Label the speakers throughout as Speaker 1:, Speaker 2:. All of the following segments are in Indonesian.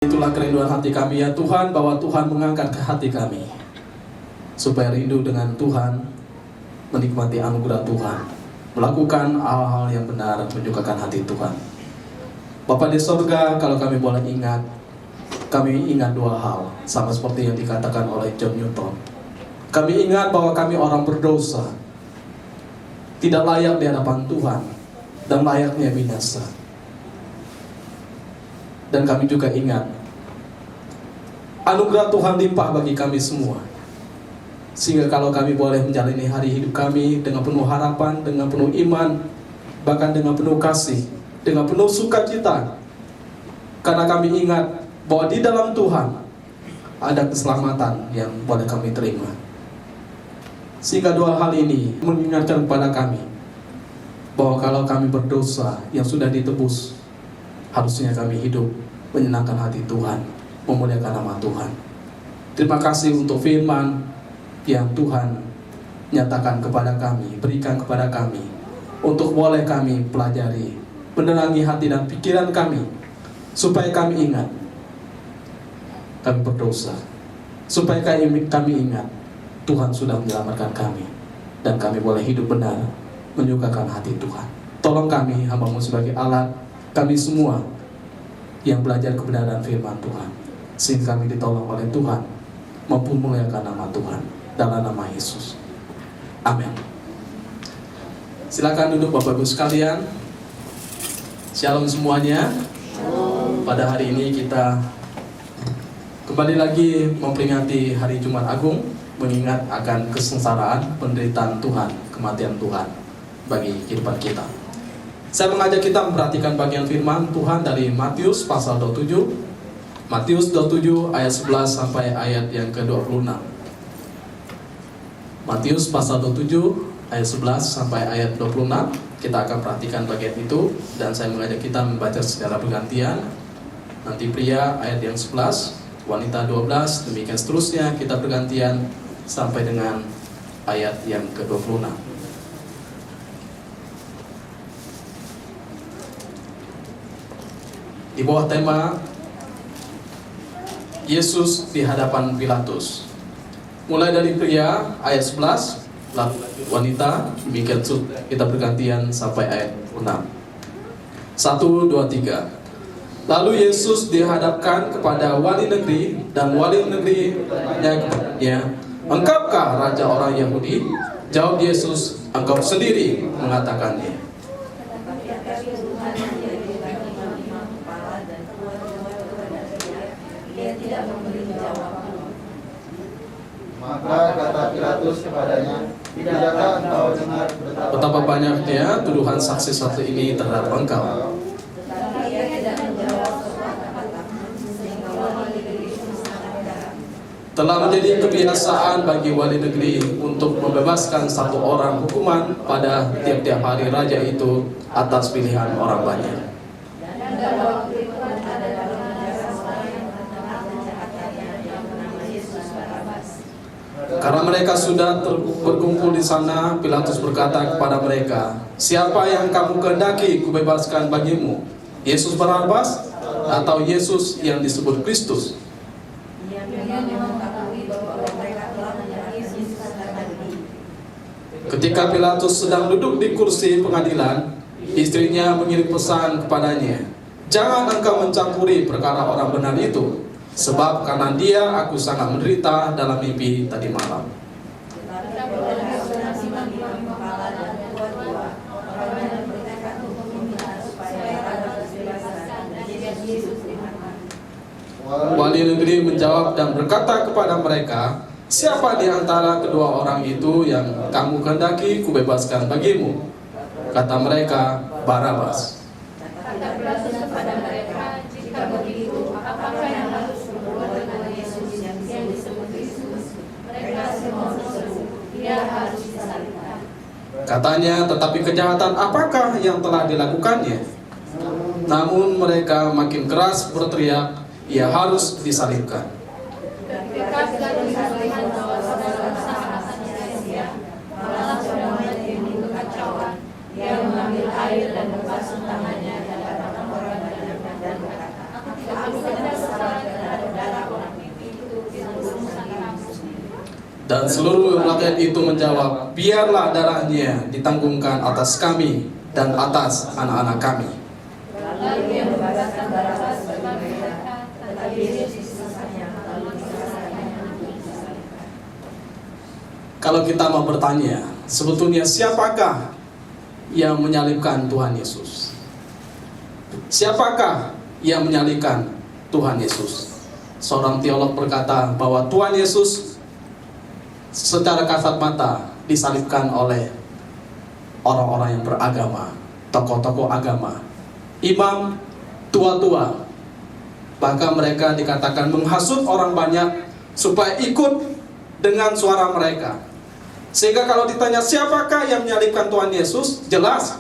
Speaker 1: Itulah kerinduan hati kami ya Tuhan, bahwa Tuhan mengangkat ke hati kami supaya rindu dengan Tuhan, menikmati anugerah Tuhan, melakukan hal-hal yang benar, menyukakan hati Tuhan. Bapa di sorga, kalau kami boleh ingat, kami ingat dua hal, sama seperti yang dikatakan oleh John Newton. Kami ingat bahwa kami orang berdosa, tidak layak di hadapan Tuhan, dan layaknya binasa. Dan kami juga ingat anugerah Tuhan limpah bagi kami semua, sehingga kalau kami boleh menjalani hari hidup kami dengan penuh harapan, dengan penuh iman, bahkan dengan penuh kasih, dengan penuh sukacita, karena kami ingat bahwa di dalam Tuhan ada keselamatan yang boleh kami terima. Sehingga dua hal ini mengingatkan kepada kami bahwa kalau kami berdosa yang sudah ditebus, harusnya kami hidup menyenangkan hati Tuhan, memuliakan nama Tuhan. Terima kasih untuk firman yang Tuhan nyatakan kepada kami, berikan kepada kami, untuk boleh kami pelajari, menerangi hati dan pikiran kami, supaya kami ingat kami berdosa, supaya kami ingat Tuhan sudah menyelamatkan kami, dan kami boleh hidup benar, menyukakan hati Tuhan. Tolong kami, hamba-Mu sebagai alat, kami semua yang belajar kebenaran firman Tuhan, sehingga kami ditolong oleh Tuhan, mampu memuliakan nama Tuhan, dalam nama Yesus. Amin. Silakan duduk Bapak Ibu sekalian. Shalom semuanya. Pada hari ini kita kembali lagi memperingati Hari Jumat Agung, mengingat akan kesengsaraan, penderitaan Tuhan, kematian Tuhan bagi kehidupan kita. Saya mengajak kita memperhatikan bagian firman Tuhan dari Matius pasal 27. Matius 27 ayat 11 sampai ayat yang ke-26. Matius pasal 27 ayat 11 sampai ayat 26. Kita akan perhatikan bagian itu, dan saya mengajak kita membaca secara bergantian. Nanti pria ayat yang 11, wanita 12, demikian seterusnya, kita bergantian sampai dengan ayat yang ke-26. Di bawah tema Yesus di hadapan Pilatus. Mulai dari pria ayat 11, lalu wanita, demikian kita bergantian sampai ayat 6. 1, 2, 3. Lalu Yesus dihadapkan kepada wali negeri, dan wali negeri bertanya, "Engkaukah raja orang Yahudi?" Jawab Yesus, "Engkau sendiri mengatakannya."
Speaker 2: Maka kata Pilatus kepadanya, "Tidakkah engkau dengar
Speaker 1: betapa banyaknya tuduhan saksi satu ini terhadap engkau? Telah menjadi kebiasaan bagi wali negeri untuk membebaskan satu orang hukuman pada tiap-tiap hari raja itu atas pilihan orang banyak. Karena mereka sudah berkumpul di sana, Pilatus berkata kepada mereka, "Siapa yang kamu kehendaki kubebaskan bagimu? Yesus Barabas atau Yesus yang disebut Kristus?" Ketika Pilatus sedang duduk di kursi pengadilan, istrinya mengirim pesan kepadanya, "Jangan engkau mencampuri perkara orang benar itu, sebab karena dia aku sangat menderita dalam mimpi tadi malam." Wali negeri menjawab dan berkata kepada mereka, "Siapa di antara kedua orang itu yang kamu kehendaki kubebaskan bagimu?" Kata mereka, "Barabas."
Speaker 3: Kata Pilatus kepada mereka, "Jika begitu, apakah yang harus berbuat dengan Yesus yang disebut Kristus?" Mereka semua berseru, "Dia harus disalibkan."
Speaker 1: Katanya, "Tetapi kejahatan apakah yang telah dilakukannya?" Namun mereka makin keras berteriak, "Ia harus disalibkan."
Speaker 3: Ketika sudah disalibkan bahwa saudara sahabatnya sia-sia, malah sudah menjadi kekacauan. Dia mengambil air dan membasuh tangannya di hadapan orang banyak dan berkata, "Aku tidak
Speaker 1: Dan seluruh rakyat itu menjawab, biarlah darahnya ditanggungkan atas kami dan atas anak-anak kami.
Speaker 3: Lalu ia membebaskan Barabas bagi mereka, tetapi Yesus disesatnya lalu disalibkan.
Speaker 1: Kalau kita mau bertanya, sebetulnya siapakah yang menyalibkan Tuhan Yesus? Siapakah yang menyalibkan Tuhan Yesus? Seorang teolog berkata bahwa Tuhan Yesus secara kasat mata disalibkan oleh orang-orang yang beragama, tokoh-tokoh agama, imam, tua-tua. Bahkan mereka dikatakan menghasut orang banyak supaya ikut dengan suara mereka. Sehingga kalau ditanya siapakah yang menyalibkan Tuhan Yesus, jelas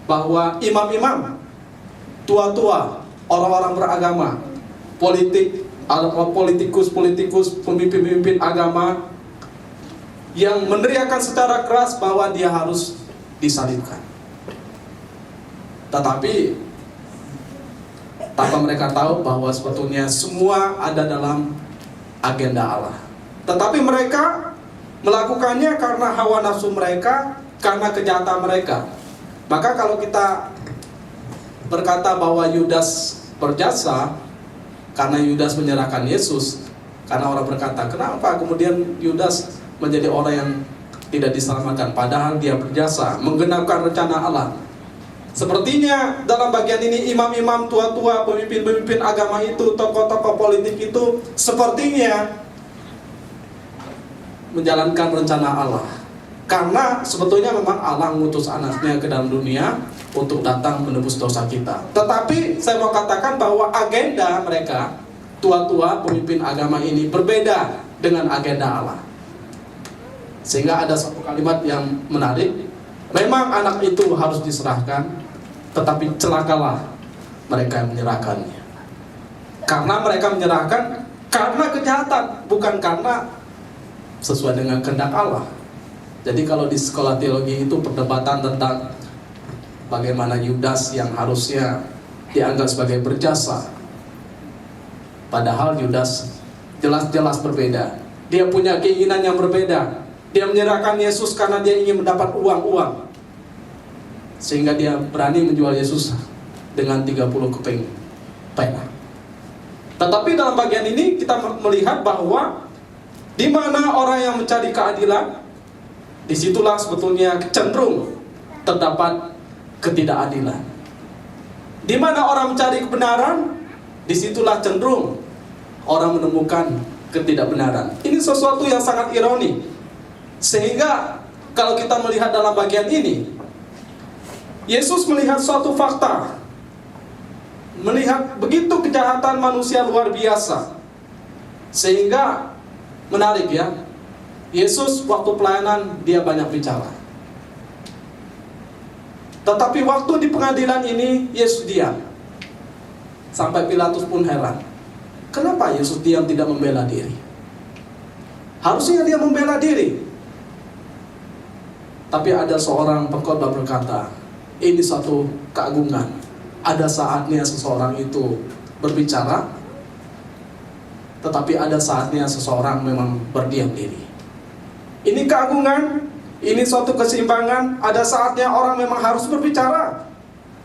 Speaker 1: bahwa imam-imam, tua-tua, orang-orang beragama, politikus, pemimpin-pemimpin agama yang meneriakkan secara keras bahwa dia harus disalibkan. Tetapi tanpa mereka tahu bahwa sebetulnya semua ada dalam agenda Allah. Tetapi mereka melakukannya karena hawa nafsu mereka, karena kejahatan mereka. Maka kalau kita berkata bahwa Yudas berjasa karena Yudas menyerahkan Yesus, karena orang berkata, kenapa kemudian Yudas menjadi orang yang tidak diselamatkan, padahal dia berjasa menggenapkan rencana Allah. Sepertinya dalam bagian ini imam-imam, tua-tua, pemimpin-pemimpin agama itu, tokoh-tokoh politik itu sepertinya menjalankan rencana Allah. Karena sebetulnya memang Allah mengutus anaknya ke dalam dunia untuk datang menebus dosa kita. Tetapi saya mau katakan bahwa agenda mereka, tua-tua, pemimpin agama ini berbeda dengan agenda Allah. Sehingga ada satu kalimat yang menarik, memang anak itu harus diserahkan, tetapi celakalah mereka yang menyerahkannya. Karena mereka menyerahkan karena kejahatan, bukan karena sesuai dengan kehendak Allah. Jadi kalau di sekolah teologi itu perdebatan tentang bagaimana Yudas yang harusnya dianggap sebagai berjasa, padahal Yudas jelas-jelas berbeda. Dia punya keinginan yang berbeda. Dia menyerahkan Yesus karena dia ingin mendapat uang-uang, sehingga dia berani menjual Yesus dengan 30 keping perak. Tetapi dalam bagian ini kita melihat bahwa di mana orang yang mencari keadilan, disitulah sebetulnya cenderung terdapat ketidakadilan. Di mana orang mencari kebenaran, disitulah cenderung orang menemukan ketidakbenaran. Ini sesuatu yang sangat ironi. Sehingga kalau kita melihat dalam bagian ini, Yesus melihat suatu fakta, melihat begitu kejahatan manusia luar biasa. Sehingga menarik ya, Yesus waktu pelayanan dia banyak bicara. Tetapi waktu di pengadilan ini Yesus diam. Sampai Pilatus pun heran. Kenapa Yesus diam, tidak membela diri? Harusnya dia membela diri. Tapi ada seorang pengkhotbah berkata, ini suatu keagungan. Ada saatnya seseorang itu berbicara, tetapi ada saatnya seseorang memang berdiam diri. Ini keagungan, ini suatu keseimbangan. Ada saatnya orang memang harus berbicara,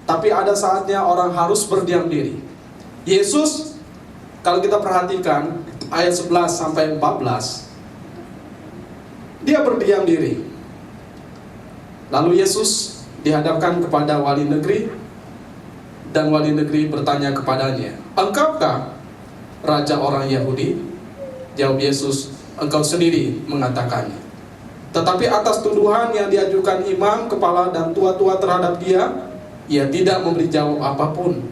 Speaker 1: tapi ada saatnya orang harus berdiam diri. Yesus, kalau kita perhatikan ayat 11 sampai 14, dia berdiam diri. Lalu Yesus dihadapkan kepada wali negeri, dan wali negeri bertanya kepadanya, engkaukah raja orang Yahudi? Jawab Yesus, engkau sendiri mengatakannya. Tetapi atas tuduhan yang diajukan imam, kepala, dan tua-tua terhadap dia, ia tidak memberi jawab apapun.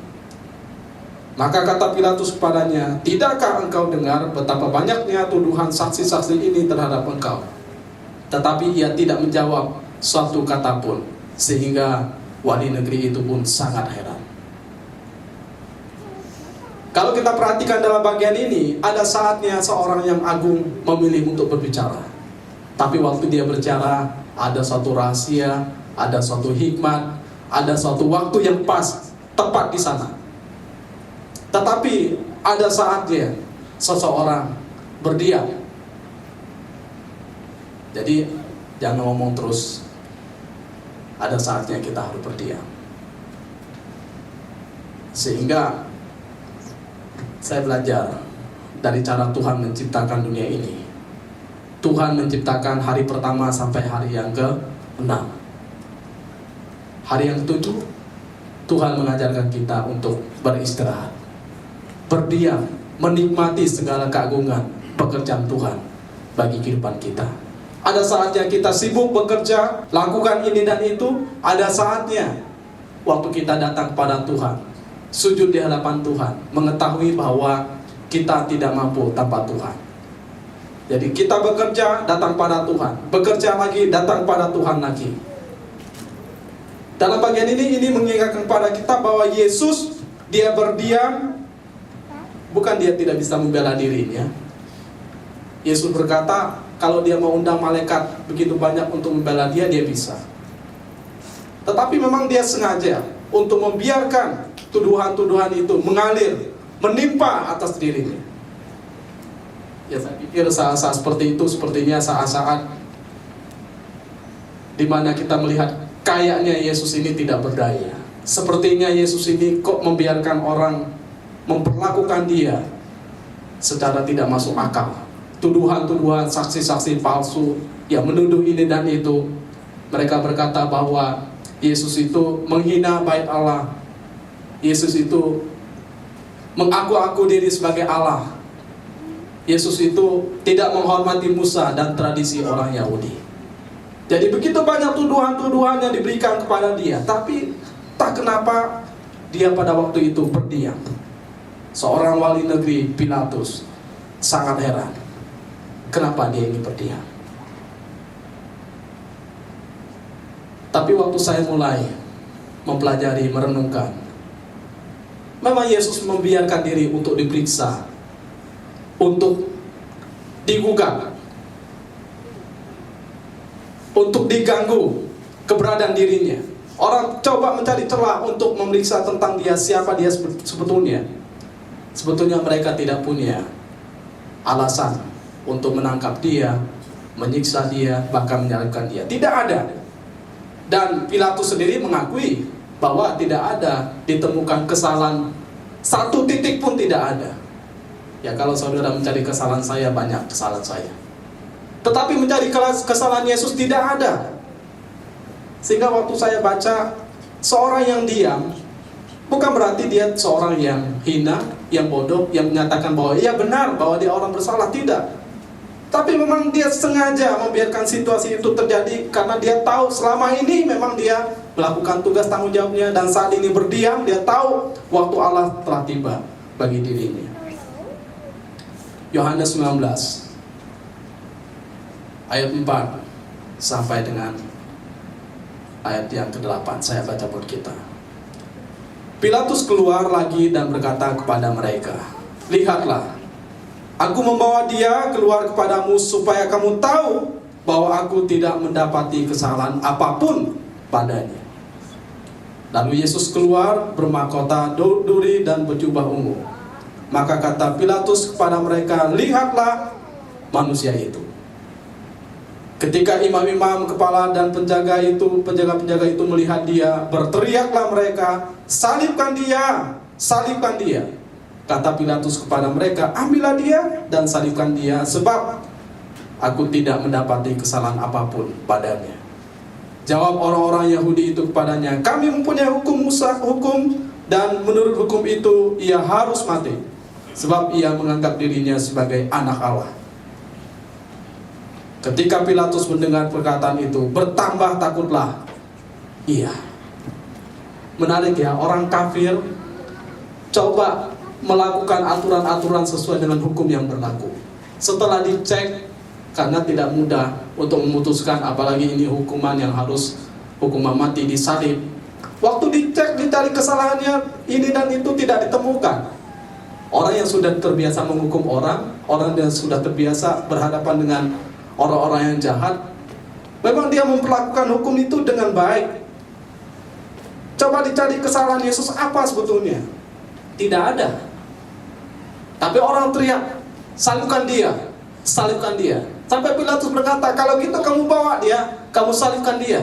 Speaker 1: Maka kata Pilatus kepadanya, tidakkah engkau dengar betapa banyaknya tuduhan saksi-saksi ini terhadap engkau? Tetapi ia tidak menjawab suatu kata pun, sehingga wali negeri itu pun sangat heran. Kalau kita perhatikan dalam bagian ini, ada saatnya seorang yang agung memilih untuk berbicara. Tapi waktu dia berbicara, ada suatu rahasia, ada suatu hikmat, ada suatu waktu yang pas, tepat di sana. Tetapi ada saatnya seseorang berdiam. Jadi jangan ngomong terus. Ada saatnya kita harus berdiam. Sehingga saya belajar dari cara Tuhan menciptakan dunia ini. Tuhan menciptakan hari pertama sampai hari yang ke-6. Hari yang ke-7 Tuhan mengajarkan kita untuk beristirahat, berdiam, menikmati segala keagungan pekerjaan Tuhan bagi kehidupan kita. Ada saatnya kita sibuk bekerja, lakukan ini dan itu. Ada saatnya waktu kita datang pada Tuhan, sujud di hadapan Tuhan, mengetahui bahwa kita tidak mampu tanpa Tuhan. Jadi kita bekerja, datang pada Tuhan, bekerja lagi, datang pada Tuhan lagi. Dalam bagian ini mengingatkan kepada kita bahwa Yesus, dia berdiam, bukan dia tidak bisa membela dirinya. Yesus berkata, kalau dia mau undang malaikat begitu banyak untuk membela dia, dia bisa. Tetapi memang dia sengaja untuk membiarkan tuduhan-tuduhan itu mengalir, menimpa atas dirinya. Ya, saya pikir saat-saat seperti itu sepertinya saat-saat di mana kita melihat kayaknya Yesus ini tidak berdaya. Sepertinya Yesus ini kok membiarkan orang memperlakukan dia secara tidak masuk akal. Tuduhan-tuduhan, saksi-saksi palsu yang menuduh ini dan itu. Mereka berkata bahwa Yesus itu menghina bait Allah. Yesus itu mengaku-aku diri sebagai Allah. Yesus itu tidak menghormati Musa dan tradisi orang Yahudi. Jadi begitu banyak tuduhan-tuduhan yang diberikan kepada dia. Tapi tak kenapa dia pada waktu itu berdiam. Seorang wali negeri Pilatus sangat heran. Kenapa dia ini berdiam? Tapi waktu saya mulai mempelajari, merenungkan, memang Yesus membiarkan diri untuk diperiksa, untuk digugat, untuk diganggu keberadaan dirinya. Orang coba mencari celah untuk memeriksa tentang dia, siapa dia sebetulnya. Sebetulnya mereka tidak punya alasan untuk menangkap dia, menyiksa dia, bahkan menyalibkan dia. Tidak ada. Dan Pilatus sendiri mengakui bahwa tidak ada ditemukan kesalahan, satu titik pun tidak ada. Ya, kalau saudara mencari kesalahan saya, banyak kesalahan saya. Tetapi mencari kesalahan Yesus tidak ada. Sehingga waktu saya baca, seorang yang diam bukan berarti dia seorang yang hina, yang bodoh, yang menyatakan bahwa ia benar, bahwa dia orang bersalah. Tidak. Tapi memang dia sengaja membiarkan situasi itu terjadi karena dia tahu selama ini memang dia melakukan tugas tanggung jawabnya, dan saat ini berdiam, dia tahu waktu Allah telah tiba bagi dirinya. Yohanes 19 ayat 4 sampai dengan ayat yang ke-8, saya baca buat kita. Pilatus keluar lagi dan berkata kepada mereka, "Lihatlah, aku membawa dia keluar kepadamu supaya kamu tahu bahwa aku tidak mendapati kesalahan apapun padanya." Lalu Yesus keluar bermahkota duri dan berjubah ungu. Maka kata Pilatus kepada mereka, "Lihatlah manusia itu." Ketika imam-imam, kepala dan penjaga-penjaga itu melihat dia, berteriaklah mereka, "Salibkan dia! Salibkan dia!" Kata Pilatus kepada mereka, "Ambillah dia dan salibkan dia, sebab aku tidak mendapati kesalahan apapun padanya." Jawab orang-orang Yahudi itu kepadanya, "Kami mempunyai hukum dan menurut hukum itu ia harus mati, sebab ia menganggap dirinya sebagai anak Allah." Ketika Pilatus mendengar perkataan itu, bertambah takutlah ia. Menarik ya, orang kafir coba melakukan aturan-aturan sesuai dengan hukum yang berlaku. Setelah dicek, karena tidak mudah untuk memutuskan, apalagi ini hukuman yang harus hukuman mati, disalib. Waktu dicek, dicari kesalahannya ini dan itu, tidak ditemukan. Orang yang sudah terbiasa menghukum orang yang sudah terbiasa berhadapan dengan orang-orang yang jahat, memang dia memperlakukan hukum itu dengan baik. Coba dicari kesalahan Yesus apa sebetulnya? Tidak ada. Tapi orang teriak, "Salibkan dia! salibkan dia. Sampai Pilatus berkata, kalau gitu kamu bawa dia, kamu salibkan dia.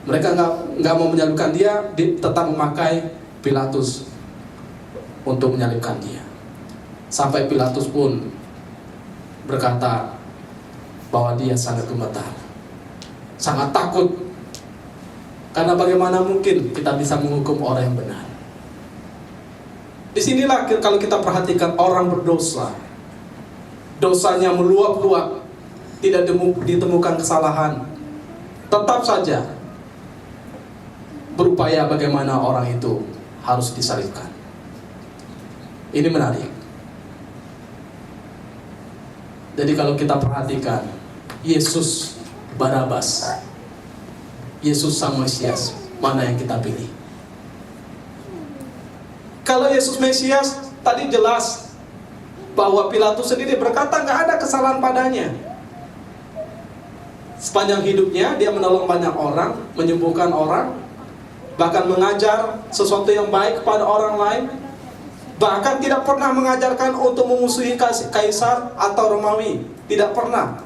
Speaker 1: Mereka nggak mau menyalibkan dia, tetap memakai Pilatus untuk menyalibkan dia. Sampai Pilatus pun berkata bahwa dia sangat gemetar, sangat takut. Karena bagaimana mungkin kita bisa menghukum orang yang benar? Disinilah kalau kita perhatikan orang berdosa, dosanya meluap-luap, tidak ditemukan kesalahan, tetap saja berupaya bagaimana orang itu harus disalibkan. Ini menarik. Jadi kalau kita perhatikan, Yesus Barabas, Yesus sang Mesias, mana yang kita pilih? Kalau Yesus Mesias, tadi jelas bahwa Pilatus sendiri berkata nggak ada kesalahan padanya. Sepanjang hidupnya dia menolong banyak orang, menyembuhkan orang, bahkan mengajar sesuatu yang baik kepada orang lain. Bahkan tidak pernah mengajarkan untuk memusuhi kaisar atau Romawi. Tidak pernah.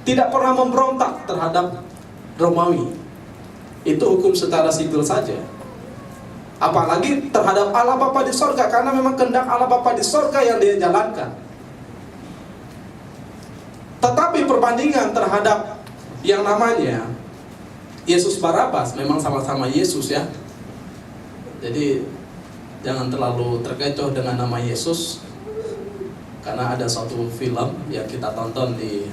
Speaker 1: Tidak pernah memberontak terhadap Romawi. Itu hukum secara sipil saja. Apalagi terhadap Allah Bapa di sorga, karena memang kehendak Allah Bapa di sorga yang dia jalankan. Tetapi perbandingan terhadap yang namanya Yesus Barabas, memang sama-sama Yesus ya. Jadi jangan terlalu terkecoh dengan nama Yesus, karena ada suatu film yang kita tonton di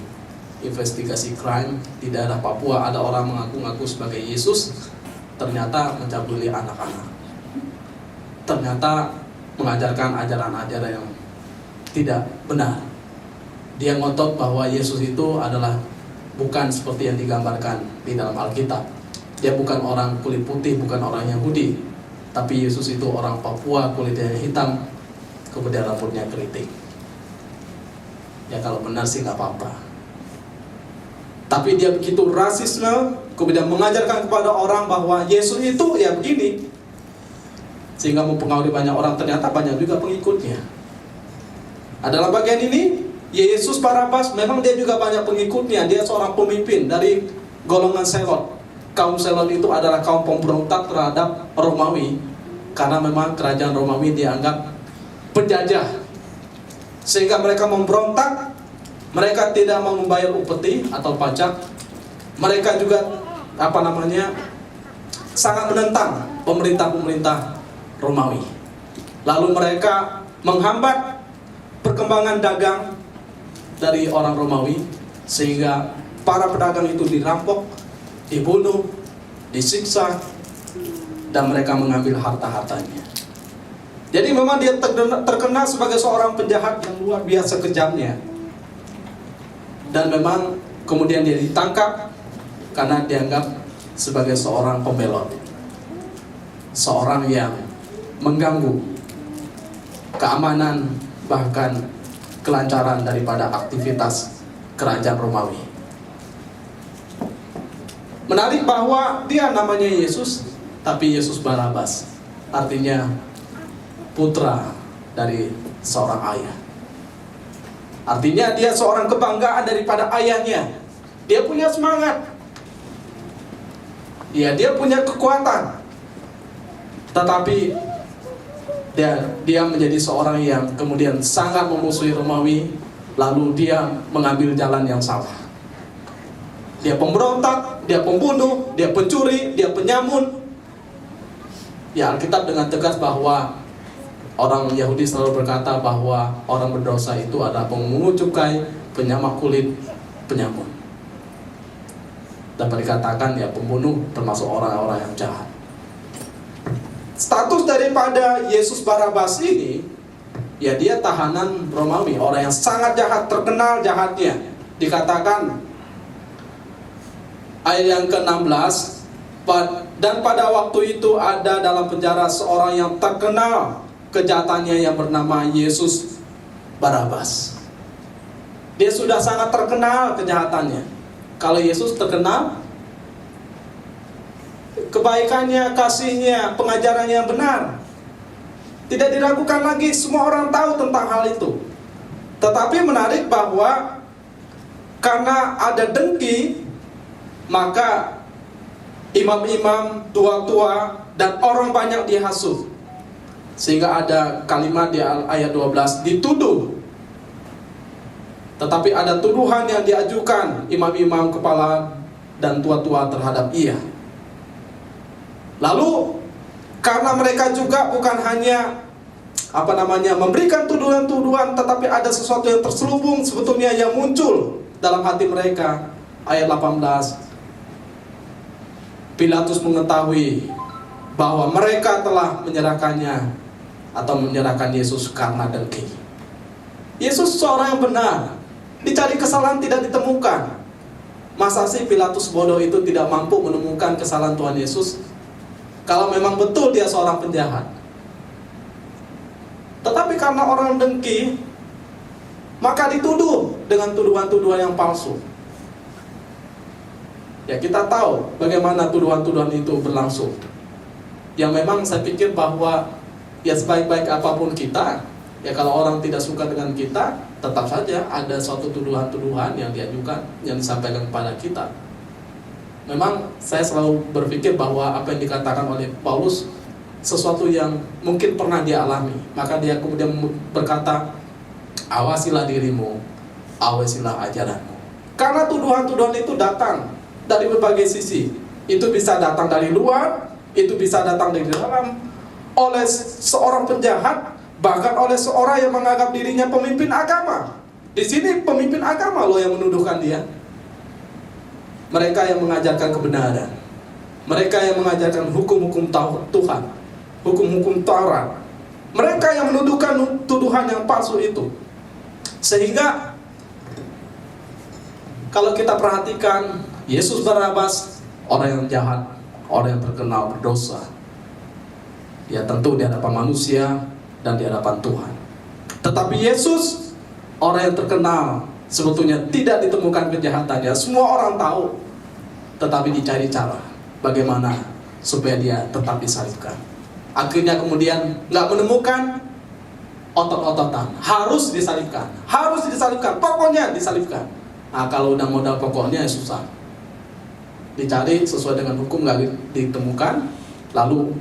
Speaker 1: investigasi crime di daerah Papua, ada orang mengaku-ngaku sebagai Yesus, ternyata mencabuli anak-anak, ternyata mengajarkan ajaran-ajaran yang tidak benar. Dia ngotot bahwa Yesus itu adalah bukan seperti yang digambarkan di dalam Alkitab. Dia bukan orang kulit putih, bukan orang Yahudi, tapi Yesus itu orang Papua, kulitnya hitam, kemudian rambutnya keriting. Ya kalau benar sih nggak apa-apa. Tapi dia begitu rasisme, kemudian mengajarkan kepada orang bahwa Yesus itu ya begini, sehingga mempengaruhi banyak orang. Ternyata banyak juga pengikutnya. Adalah bagian ini, Yesus Barabas memang dia juga banyak pengikutnya. Dia seorang pemimpin dari golongan Selot. Kaum Selot itu adalah kaum pemberontak terhadap Romawi, karena memang kerajaan Romawi dianggap penjajah, sehingga mereka memberontak. Mereka tidak mau membayar upeti atau pajak. Mereka juga sangat menentang pemerintah Romawi. Lalu mereka menghambat perkembangan dagang dari orang Romawi, sehingga para pedagang itu dirampok, dibunuh, disiksa, dan mereka mengambil harta-hartanya. Jadi memang dia terkenal sebagai seorang penjahat yang luar biasa kejamnya. Dan memang kemudian dia ditangkap karena dianggap sebagai seorang pembelot, seorang yang mengganggu keamanan bahkan kelancaran daripada aktivitas kerajaan Romawi. Menarik bahwa dia namanya Yesus, tapi Yesus Barabas, artinya putra dari seorang ayah. Artinya dia seorang kebanggaan daripada ayahnya. Dia punya semangat, dia punya kekuatan, tetapi dia menjadi seorang yang kemudian sangat memusuhi Romawi. Lalu dia mengambil jalan yang salah. Dia pemberontak, dia pembunuh, dia pencuri, dia penyamun. Ya, Alkitab dengan tegas bahwa orang Yahudi selalu berkata bahwa orang berdosa itu adalah pemungut cukai, penyamak kulit, penyamun. Dapat dikatakan ya pembunuh termasuk orang-orang yang jahat. Status daripada Yesus Barabas ini, ya dia tahanan Romawi, orang yang sangat jahat, terkenal jahatnya. Dikatakan ayat yang ke-16, dan pada waktu itu ada dalam penjara seorang yang terkenal kejahatannya yang bernama Yesus Barabas. Dia sudah sangat terkenal kejahatannya. Kalau Yesus terkenal kebaikannya, kasihnya, pengajarannya yang benar, tidak diragukan lagi, semua orang tahu tentang hal itu. Tetapi menarik bahwa karena ada dengki, maka imam-imam, tua-tua, dan orang banyak dihasut. Sehingga ada kalimat di ayat 12, dituduh. Tetapi ada tuduhan yang diajukan imam-imam, kepala, dan tua-tua terhadap ia. Lalu karena mereka juga bukan hanya memberikan tuduhan-tuduhan, tetapi ada sesuatu yang terselubung sebetulnya yang muncul dalam hati mereka. Ayat 18, Pilatus mengetahui bahwa mereka telah menyerahkannya atau menyerahkan Yesus karena dengki. Yesus seorang yang benar, dicari kesalahan tidak ditemukan. Masa sih Pilatus bodoh itu tidak mampu menemukan kesalahan Tuhan Yesus? Kalau memang betul dia seorang penjahat. Tetapi karena orang dengki, maka dituduh dengan tuduhan-tuduhan yang palsu. Ya, kita tahu bagaimana tuduhan-tuduhan itu berlangsung. Yang memang saya pikir bahwa ya sebaik-baik apapun kita, ya kalau orang tidak suka dengan kita, tetap saja ada suatu tuduhan-tuduhan yang diajukan, yang disampaikan kepada kita. Memang saya selalu berpikir bahwa apa yang dikatakan oleh Paulus sesuatu yang mungkin pernah dia alami. Maka dia kemudian berkata, awasilah dirimu, awasilah ajaranmu. Karena tuduhan-tuduhan itu datang dari berbagai sisi. Itu bisa datang dari luar, itu bisa datang dari dalam, oleh seorang penjahat, bahkan oleh seorang yang menganggap dirinya pemimpin agama. Di sini pemimpin agama loh yang menuduhkan dia. Mereka yang mengajarkan kebenaran, mereka yang mengajarkan hukum-hukum Tuhan, hukum-hukum Taurat, mereka yang menuduhkan tuduhan yang palsu itu. Sehingga kalau kita perhatikan, Yesus Barabas orang yang jahat, orang yang terkenal berdosa. Ya tentu di hadapan manusia dan di hadapan Tuhan. Tetapi Yesus orang yang terkenal, sebetulnya tidak ditemukan kejahatannya. Semua orang tahu, tetapi dicari cara bagaimana supaya dia tetap disalibkan. Akhirnya kemudian nggak menemukan, otot-ototan, harus disalibkan, pokoknya disalibkan. Nah kalau udah modal pokoknya ya susah. Dicari sesuai dengan hukum nggak ditemukan, lalu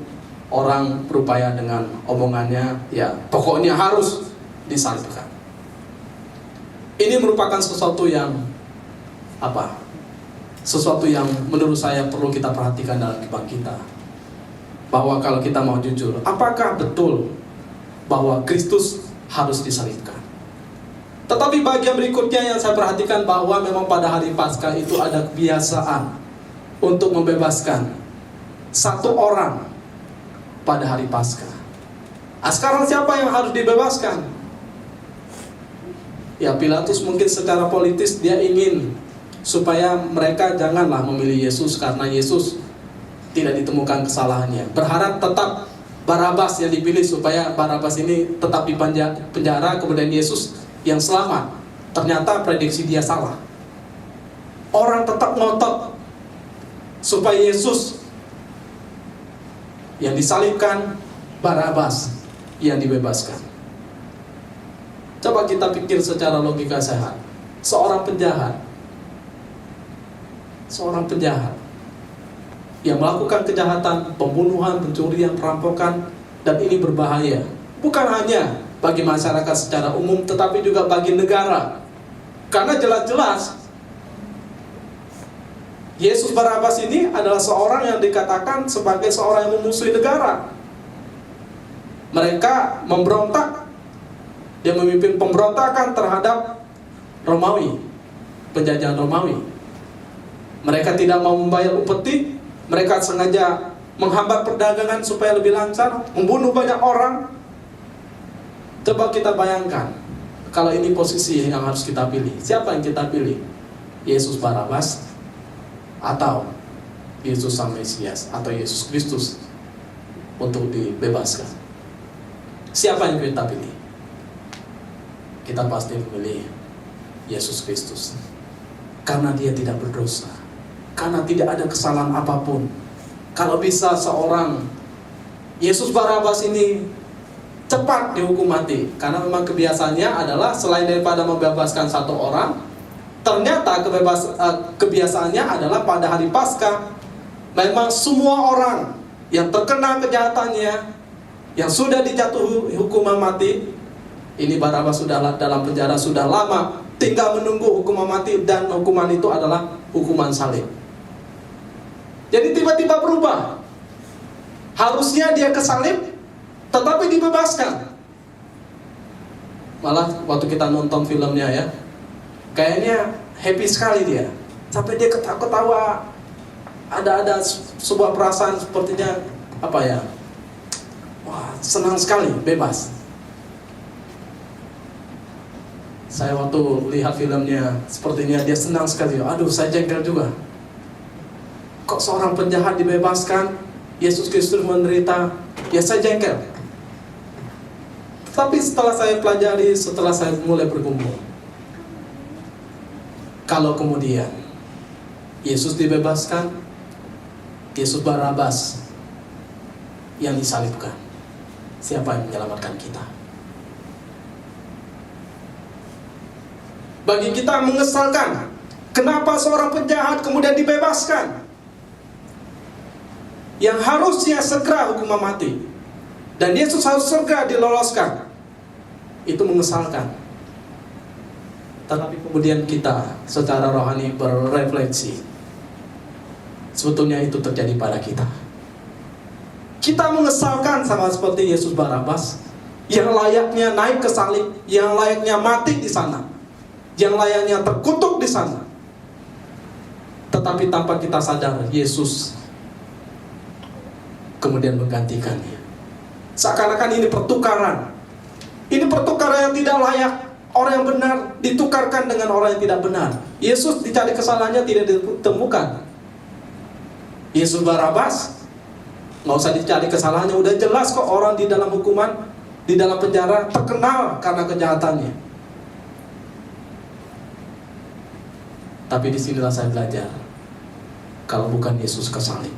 Speaker 1: orang berupaya dengan omongannya, ya pokoknya harus disalibkan. Ini merupakan sesuatu yang sesuatu yang menurut saya perlu kita perhatikan dalam kehidupan kita. Bahwa kalau kita mau jujur, apakah betul bahwa Kristus harus disalibkan? Tetapi bagian berikutnya yang saya perhatikan bahwa memang pada hari Paskah itu ada kebiasaan untuk membebaskan satu orang pada hari Paskah. Sekarang siapa yang harus dibebaskan? Ya Pilatus mungkin secara politis dia ingin supaya mereka janganlah memilih Yesus karena Yesus tidak ditemukan kesalahannya. Berharap tetap Barabas yang dipilih supaya Barabas ini tetap di penjara, kemudian Yesus yang selamat. Ternyata prediksi dia salah. Orang tetap ngotot supaya Yesus yang disalibkan, Barabas yang dibebaskan. Coba kita pikir secara logika sehat. Seorang penjahat yang melakukan kejahatan, pembunuhan, pencurian, perampokan, dan ini berbahaya. Bukan hanya bagi masyarakat secara umum, tetapi juga bagi negara. Karena jelas-jelas Yesus Barabas ini adalah seorang yang dikatakan sebagai seorang yang memusuhi negara. Mereka memberontak, dia memimpin pemberontakan terhadap Romawi, penjajahan Romawi. Mereka tidak mau membayar upeti, mereka sengaja menghambat perdagangan supaya lebih lancar, membunuh banyak orang. Coba kita bayangkan, kalau ini posisi yang harus kita pilih, siapa yang kita pilih? Yesus Barabas atau Yesus Sang Mesias atau Yesus Kristus untuk dibebaskan? Siapa yang kita pilih? Kita pasti memilih Yesus Kristus, karena dia tidak berdosa, karena tidak ada kesalahan apapun. Kalau bisa seorang Yesus Barabas ini cepat dihukum mati. Karena memang kebiasaannya adalah selain daripada membebaskan satu orang, ternyata kebiasaannya adalah pada hari Paskah memang semua orang yang terkena kejahatannya, yang sudah dijatuhi hukuman mati, ini Barabas sudah dalam penjara sudah lama, tinggal menunggu hukuman mati, dan hukuman itu adalah hukuman salib. Jadi tiba-tiba berubah. Harusnya dia kesalib, tetapi dibebaskan. Malah waktu kita nonton filmnya ya, kayaknya happy sekali dia, sampai dia ketawa-ketawa. Ada sebuah perasaan sepertinya apa ya? Wah, senang sekali, bebas. Saya waktu lihat filmnya, sepertinya dia senang sekali. Aduh, saya jengkel juga. Kok seorang penjahat dibebaskan, Yesus Kristus menderita? Ya saya jengkel. Tapi setelah saya pelajari, setelah saya mulai bergumul, kalau kemudian Yesus dibebaskan, Yesus Barabas yang disalibkan, siapa yang menyelamatkan kita? Bagi kita mengesalkan, kenapa seorang penjahat kemudian dibebaskan, yang harusnya segera hukuman mati, dan Yesus harus segera diloloskan. Itu mengesalkan. Tetapi kemudian kita secara rohani berefleksi, sebetulnya itu terjadi pada kita. Kita mengesalkan sama seperti Yesus Barabas, yang layaknya naik ke salib, yang layaknya mati di sana, yang layaknya terkutuk di sana. Tetapi tanpa kita sadar, Yesus kemudian menggantikannya. Seakan-akan ini pertukaran. Ini pertukaran yang tidak layak. Orang yang benar ditukarkan dengan orang yang tidak benar. Yesus dicari kesalahannya tidak ditemukan. Yesus Barabas nggak usah dicari kesalahannya, udah jelas kok orang di dalam hukuman, di dalam penjara terkenal karena kejahatannya. Tapi disinilah saya belajar, kalau bukan Yesus kesalib,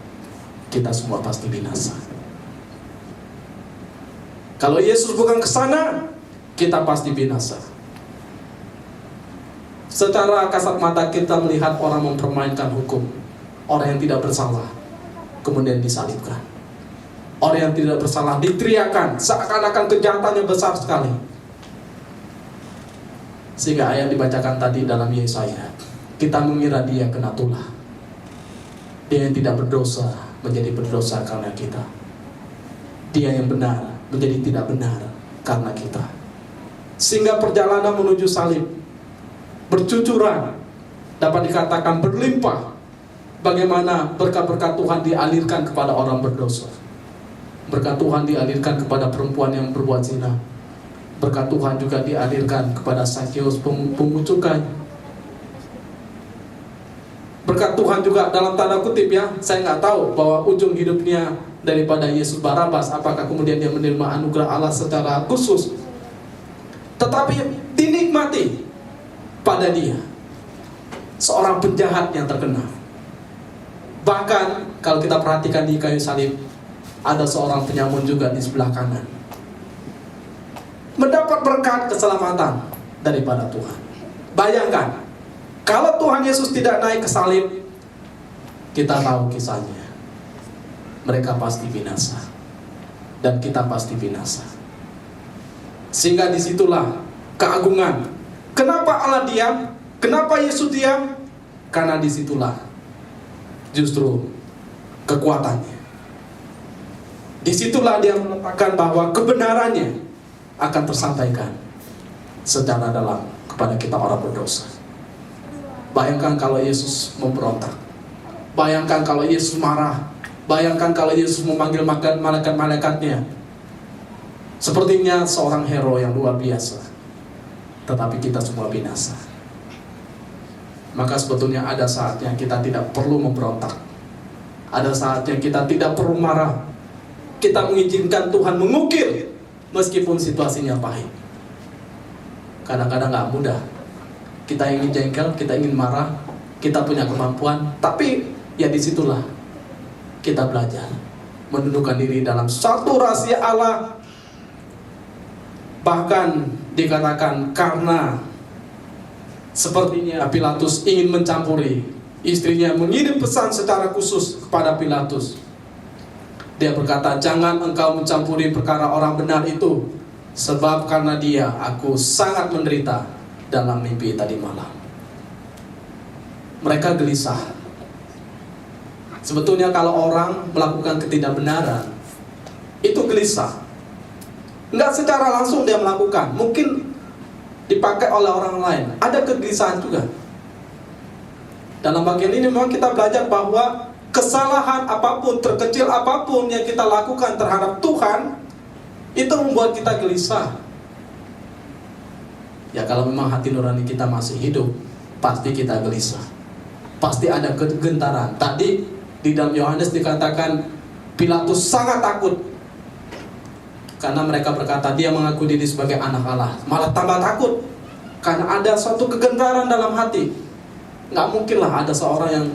Speaker 1: kita semua pasti binasa. Kalau Yesus bukan kesana, kita pasti binasa. Secara kasat mata kita melihat orang mempermainkan hukum, orang yang tidak bersalah kemudian disalibkan. Orang yang tidak bersalah diteriakan, seakan-akan kejahatannya besar sekali. Sehingga ayat dibacakan tadi dalam Yesaya, kita mengira dia kena tulah. Dia yang tidak berdosa menjadi berdosa karena kita. Dia yang benar menjadi tidak benar karena kita. Sehingga perjalanan menuju salib bercucuran, dapat dikatakan berlimpah. Bagaimana berkat-berkat Tuhan dialirkan kepada orang berdosa. Berkat Tuhan dialirkan kepada perempuan yang berbuat zina. Berkat Tuhan juga dialirkan kepada Sakeus pungut cukai. Berkat Tuhan juga dalam tanda kutip ya, saya nggak tahu bahwa ujung hidupnya daripada Yesus Barabas, apakah kemudian dia menerima anugerah Allah secara khusus. Tetapi dinikmati pada dia, seorang penjahat yang terkenal. Bahkan kalau kita perhatikan di kayu salib, ada seorang penyamun juga di sebelah kanan, mendapat berkat keselamatan daripada Tuhan. Bayangkan, kalau Tuhan Yesus tidak naik ke salib, kita tahu kisahnya. Mereka pasti binasa, dan kita pasti binasa. Sehingga disitulah keagungan. Kenapa Allah diam? Kenapa Yesus diam? Karena disitulah justru kekuatannya. Disitulah dia meletakkan bahwa kebenarannya akan tersampaikan secara dalam kepada kita orang berdosa. Bayangkan kalau Yesus memberontak. Bayangkan kalau Yesus marah. Bayangkan kalau Yesus memanggil malaikat-malaikatnya. Sepertinya seorang hero yang luar biasa. Tetapi kita semua binasa. Maka sebetulnya ada saatnya kita tidak perlu memberontak. Ada saatnya kita tidak perlu marah. Kita mengizinkan Tuhan mengukir meskipun situasinya pahit. Kadang-kadang gak mudah. Kita ingin jengkel, kita ingin marah, kita punya kemampuan, tapi ya disitulah kita belajar menundukkan diri dalam satu rahasia Allah Bahkan dikatakan karena sepertinya Pilatus ingin mencampuri, istrinya mengirim pesan secara khusus kepada Pilatus. Dia berkata, jangan engkau mencampuri perkara orang benar itu, sebab karena dia aku sangat menderita dalam mimpi tadi malam. Mereka gelisah. Sebetulnya kalau orang melakukan ketidakbenaran, itu gelisah. Enggak secara langsung dia melakukan, mungkin dipakai oleh orang lain. Ada kegelisahan juga. Dalam bagian ini memang kita belajar bahwa kesalahan apapun, terkecil apapun yang kita lakukan terhadap Tuhan, itu membuat kita gelisah. Ya kalau memang hati nurani kita masih hidup, pasti kita gelisah. Pasti ada kegentaran. Tadi di dalam Yohanes dikatakan Pilatus sangat takut, karena mereka berkata dia mengaku diri sebagai anak Allah. Malah tambah takut, karena ada suatu kegentaran dalam hati. Nggak mungkinlah ada seorang yang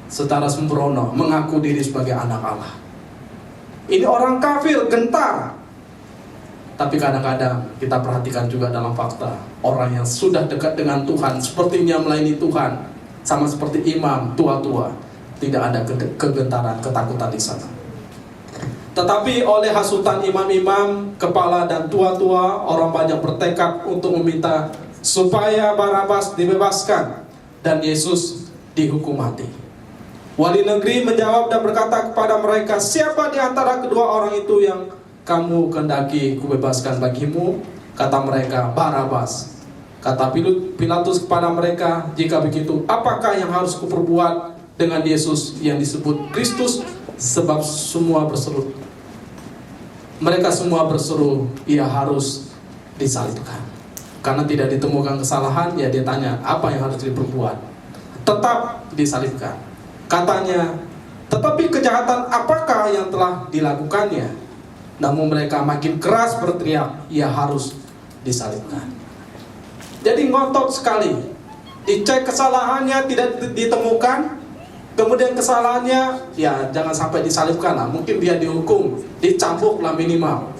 Speaker 1: secara sembrono mengaku diri sebagai anak Allah. Ini orang kafir, gentar. Tapi kadang-kadang kita perhatikan juga dalam fakta, orang yang sudah dekat dengan Tuhan, sepertinya melayani Tuhan, sama seperti imam tua-tua, tidak ada kegentaran, ketakutan di sana. Tetapi oleh hasutan imam-imam, kepala dan tua-tua, orang banyak bertekad untuk meminta supaya Barabas dibebaskan dan Yesus dihukum mati. Wali negeri menjawab dan berkata kepada mereka, siapa di antara kedua orang itu yang kamu kehendaki kubebaskan bagimu? Kata mereka, Barabas. Kata Pilatus kepada mereka, jika begitu, apakah yang harus kuperbuat dengan Yesus yang disebut Kristus? Sebab semua berseru, mereka semua berseru, ia harus disalibkan. Karena tidak ditemukan kesalahan, ya dia tanya, apa yang harus diperbuat? Tetap disalibkan. Katanya, tetapi kejahatan apakah yang telah dilakukannya? Namun mereka makin keras berteriak, ia harus disalibkan. Jadi ngotot sekali. Dicek kesalahannya, tidak ditemukan. Kemudian kesalahannya, ya jangan sampai disalibkan lah. Mungkin dia dihukum, dicambuk lah minimal.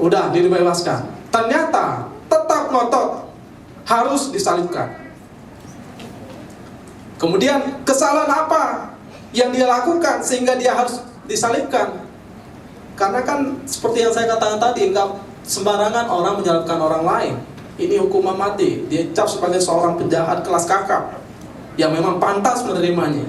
Speaker 1: Udah, dibebaskan. Ternyata tetap ngotot, harus disalibkan. Kemudian kesalahan apa yang dia lakukan sehingga dia harus disalibkan? Karena kan seperti yang saya katakan tadi, enggak sembarangan orang menyalibkan orang lain. Ini hukuman mati. Dia dicap sebagai seorang penjahat kelas kakap yang memang pantas menerimanya.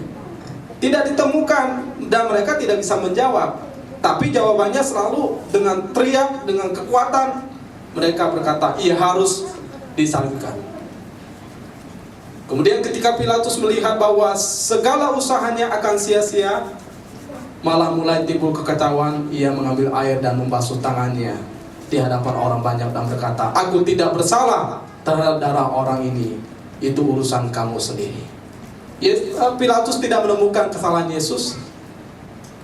Speaker 1: Tidak ditemukan dan mereka tidak bisa menjawab. Tapi jawabannya selalu dengan teriak, dengan kekuatan. Mereka berkata, ia harus disalibkan. Kemudian ketika Pilatus melihat bahwa segala usahanya akan sia-sia, malah mulai timbul kekacauan. Ia mengambil air dan membasuh tangannya di hadapan orang banyak dan berkata, aku tidak bersalah terhadap darah orang ini. Itu urusan kamu sendiri. Pilatus tidak menemukan kesalahan Yesus.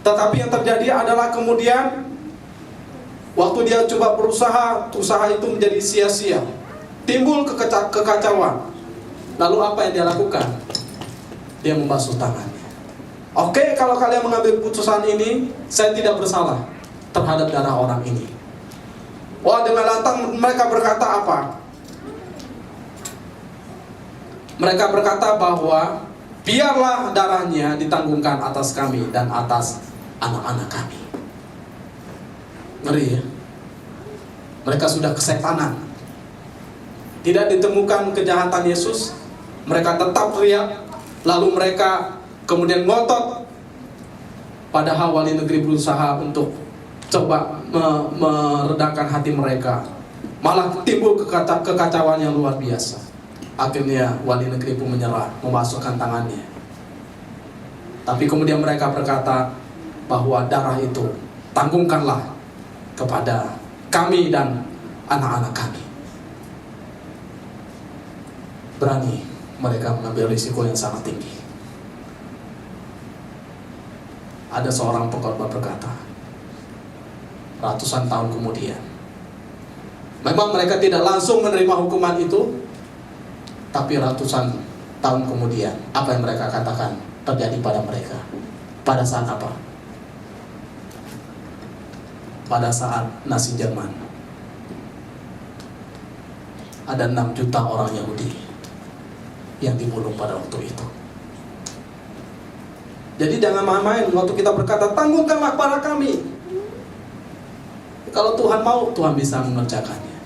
Speaker 1: Tetapi yang terjadi adalah kemudian waktu dia coba berusaha, usaha itu menjadi sia-sia. Timbul kekacauan. Lalu apa yang dia lakukan? Dia membasuh tangannya. Oke, kalau kalian mengambil putusan ini, saya tidak bersalah terhadap darah orang ini. Wah, dengan lantang mereka berkata apa? Mereka berkata bahwa biarlah darahnya ditanggungkan atas kami dan atas anak-anak kami. Ngeri ya? Mereka sudah kesetanan. Tidak ditemukan kejahatan Yesus. Mereka tetap teriak. Lalu mereka kemudian ngotot. Padahal wali negeri berusaha untuk coba meredakan hati mereka. Malah timbul kekacauan yang luar biasa. Akhirnya wali negeri pun menyerah, memasukkan tangannya. Tapi kemudian mereka berkata bahwa darah itu tanggungkanlah kepada kami dan anak-anak kami. Berani mereka mengambil risiko yang sangat tinggi. Ada seorang pengkhotbah berkata, ratusan tahun kemudian, memang mereka tidak langsung menerima hukuman itu, tapi ratusan tahun kemudian, apa yang mereka katakan terjadi pada mereka? Pada saat apa? pada saat Nazi Jerman. Ada 6 juta orang Yahudi yang dibunuh pada waktu itu. Jadi jangan main-main waktu kita berkata, tanggungkanlah kepada kami. Kalau Tuhan mau, Tuhan bisa mengerjakannya.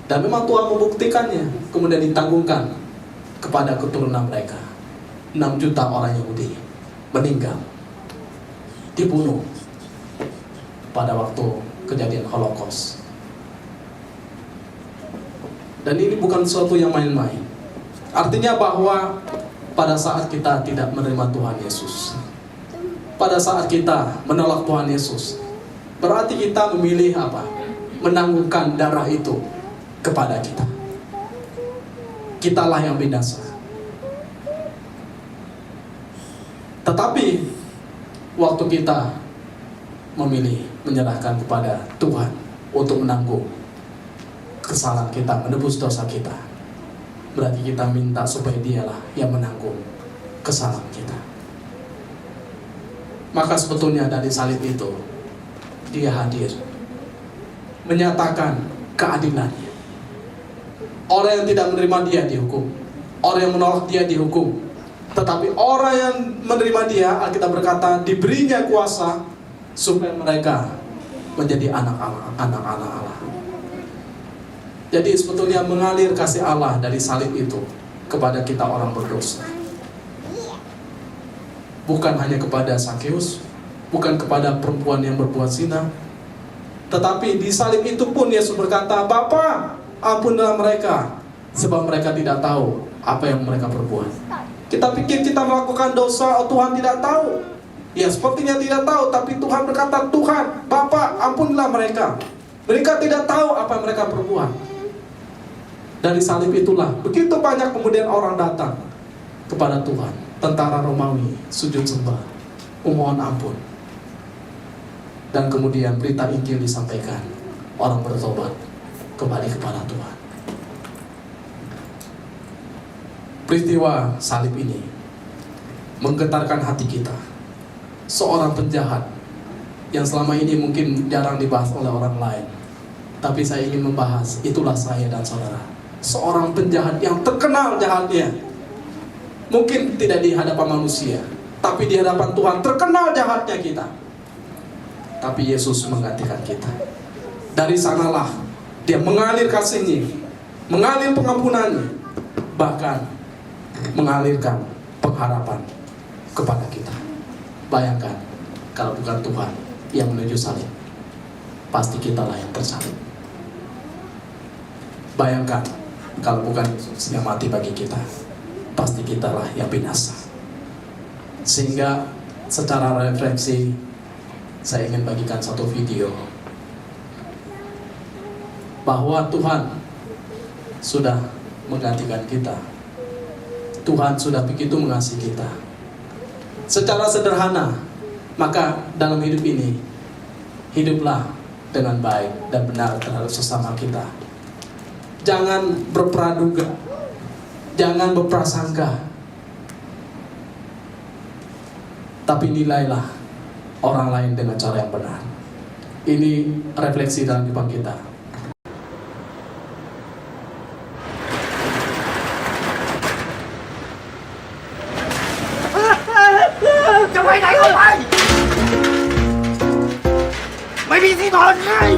Speaker 1: Dan memang Tuhan membuktikannya, kemudian ditanggungkan kepada keturunan mereka. 6 juta orang Yahudi meninggal, dibunuh pada waktu kejadian Holocaust. Dan ini bukan sesuatu yang main-main. Artinya bahwa pada saat kita tidak menerima Tuhan Yesus, pada saat kita menolak Tuhan Yesus, berarti kita memilih apa? Menanggungkan darah itu kepada kita. Kitalah yang binasa. Tetapi waktu kita memilih menyerahkan kepada Tuhan untuk menanggung kesalahan kita, menebus dosa kita, berarti kita minta supaya Dialah yang menanggung kesalahan kita. Maka sebetulnya dari salib itu Dia hadir menyatakan keadilannya. Orang yang tidak menerima Dia dihukum, orang yang menolak Dia dihukum. Tetapi orang yang menerima Dia, Alkitab berkata, diberinya kuasa supaya mereka menjadi anak-anak Allah. Jadi sebetulnya mengalir kasih Allah dari salib itu kepada kita orang berdosa. Bukan hanya kepada Sakeus, bukan kepada perempuan yang berbuat zina, tetapi di salib itu pun Yesus berkata, Bapa, ampunilah mereka, sebab mereka tidak tahu apa yang mereka perbuat. Kita pikir kita melakukan dosa, oh Tuhan tidak tahu. Ya sepertinya tidak tahu, tapi Tuhan berkata, Tuhan, Bapa, ampunilah mereka. Mereka tidak tahu apa yang mereka perbuat. Dari salib itulah begitu banyak kemudian orang datang kepada Tuhan. Tentara Romawi sujud sembah, memohon ampun. Dan kemudian berita Injil disampaikan, orang bertobat kembali kepada Tuhan. Peristiwa salib ini menggetarkan hati kita. Seorang penjahat yang selama ini mungkin jarang dibahas oleh orang lain, tapi saya ingin membahas, itulah saya dan saudara. Seorang penjahat yang terkenal jahatnya. Mungkin tidak di hadapan manusia, tapi di hadapan Tuhan terkenal jahatnya kita. Tapi Yesus menggantikan kita. Dari sanalah Dia mengalir kasih-Nya, mengalir pengampunannya, bahkan mengalirkan pengharapan kepada kita. Bayangkan kalau bukan Tuhan yang menuju salib, pasti kitalah yang tersalib. Bayangkan kalau bukan Yesus yang mati bagi kita, pasti kitalah yang binasa. Sehingga secara refleksi, saya ingin bagikan satu video bahwa Tuhan sudah menggantikan kita. Tuhan sudah begitu mengasihi kita. Secara sederhana, maka dalam hidup ini, hiduplah dengan baik dan benar terhadap sesama kita. Jangan berpraduga, jangan berprasangka, tapi nilailah orang lain dengan cara yang benar. Ini refleksi dalam hidup kita.
Speaker 4: Cho mày này không mày. Mày bị gì thôi này.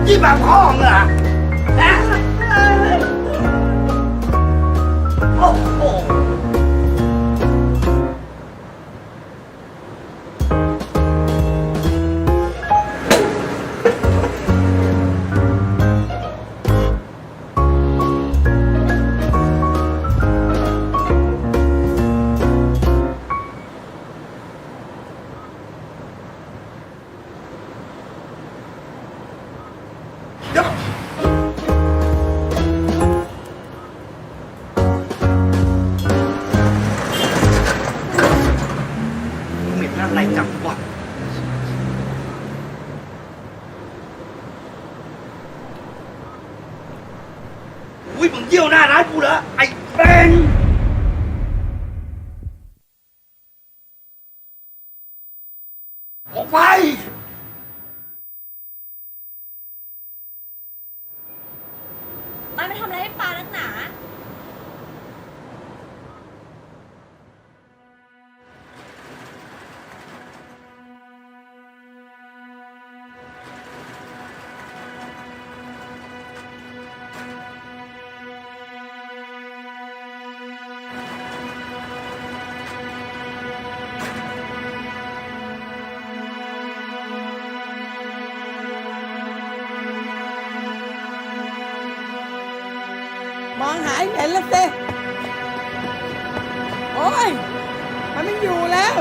Speaker 4: Với bà con à? านกูเหรอไอ้เป็นออกไป
Speaker 5: มันไปทำอะไรให้ปลานักหนา
Speaker 6: มองหาให้เห็นแล้วสิ โอ้ย มันไม่อยู่แล้ว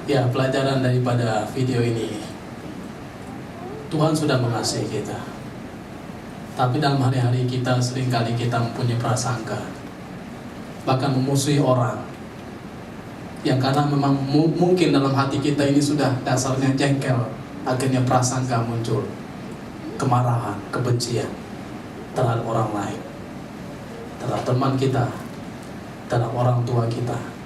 Speaker 1: Ya, pelajaran daripada video ini, Tuhan sudah mengasihi kita. Tapi dalam hari-hari kita seringkali kita mempunyai prasangka, bahkan memusuhi orang, yang karena memang mungkin dalam hati kita ini sudah dasarnya jengkel, akhirnya prasangka muncul, kemarahan, kebencian terhadap orang lain, terhadap teman kita, terhadap orang tua kita,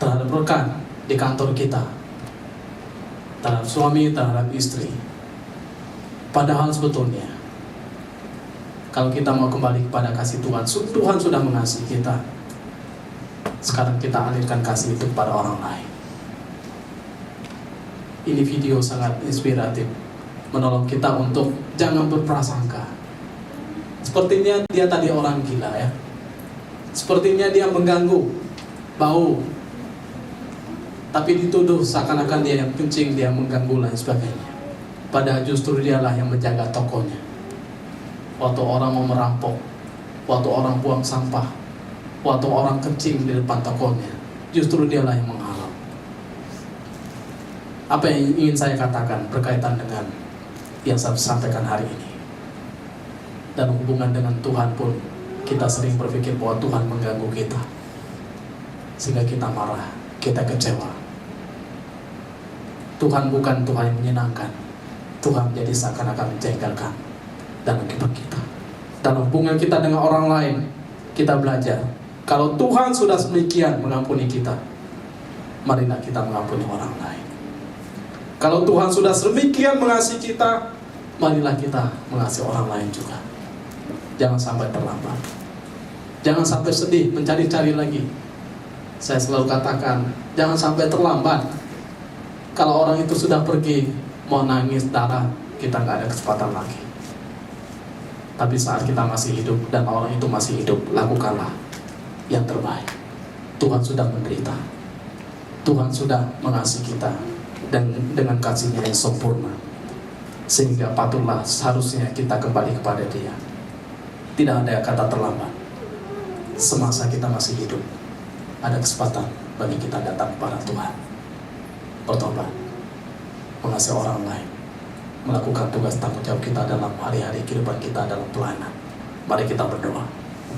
Speaker 1: terhadap rekan di kantor kita, terhadap suami, terhadap istri. Padahal sebetulnya kalau kita mau kembali kepada kasih Tuhan, Tuhan sudah mengasihi kita. Sekarang kita alirkan kasih itu kepada orang lain. Ini video sangat inspiratif, menolong kita untuk jangan berprasangka. Sepertinya dia tadi orang gila ya. Sepertinya dia mengganggu, bau, tapi dituduh seakan-akan dia yang kencing, dia mengganggu dan sebagainya. Padahal justru dialah yang menjaga tokonya. Waktu orang mau merampok, waktu orang buang sampah, waktu orang kencing di depan tokonya, justru dialah yang menghalau. Apa yang ingin saya katakan berkaitan dengan yang saya sampaikan hari ini? Dan hubungan dengan Tuhan pun, kita sering berpikir bahwa Tuhan mengganggu kita, sehingga kita marah, kita kecewa. Tuhan bukan Tuhan yang menyenangkan. Tuhan jadi seakan-akan menjengkelkan dalam kehidupan kita. Dalam hubungan kita dengan orang lain, kita belajar, kalau Tuhan sudah sedemikian mengampuni kita, marilah kita mengampuni orang lain. Kalau Tuhan sudah sedemikian mengasihi kita, marilah kita mengasihi orang lain juga. Jangan sampai terlambat. Jangan sampai sedih mencari-cari lagi. Saya selalu katakan, jangan sampai terlambat. Kalau orang itu sudah pergi, mau nangis darah, kita nggak ada kesempatan lagi. Tapi saat kita masih hidup dan orang itu masih hidup, lakukanlah yang terbaik. Tuhan sudah menderita, Tuhan sudah mengasihi kita dan dengan kasih-Nya yang sempurna, sehingga patutlah seharusnya kita kembali kepada Dia. Tidak ada kata terlambat. Semasa kita masih hidup, ada kesempatan bagi kita datang kepada Tuhan, bertobat, mengasihi orang lain, melakukan tugas tanggung jawab kita dalam hari-hari kehidupan kita dalam pelayanan. Mari kita berdoa.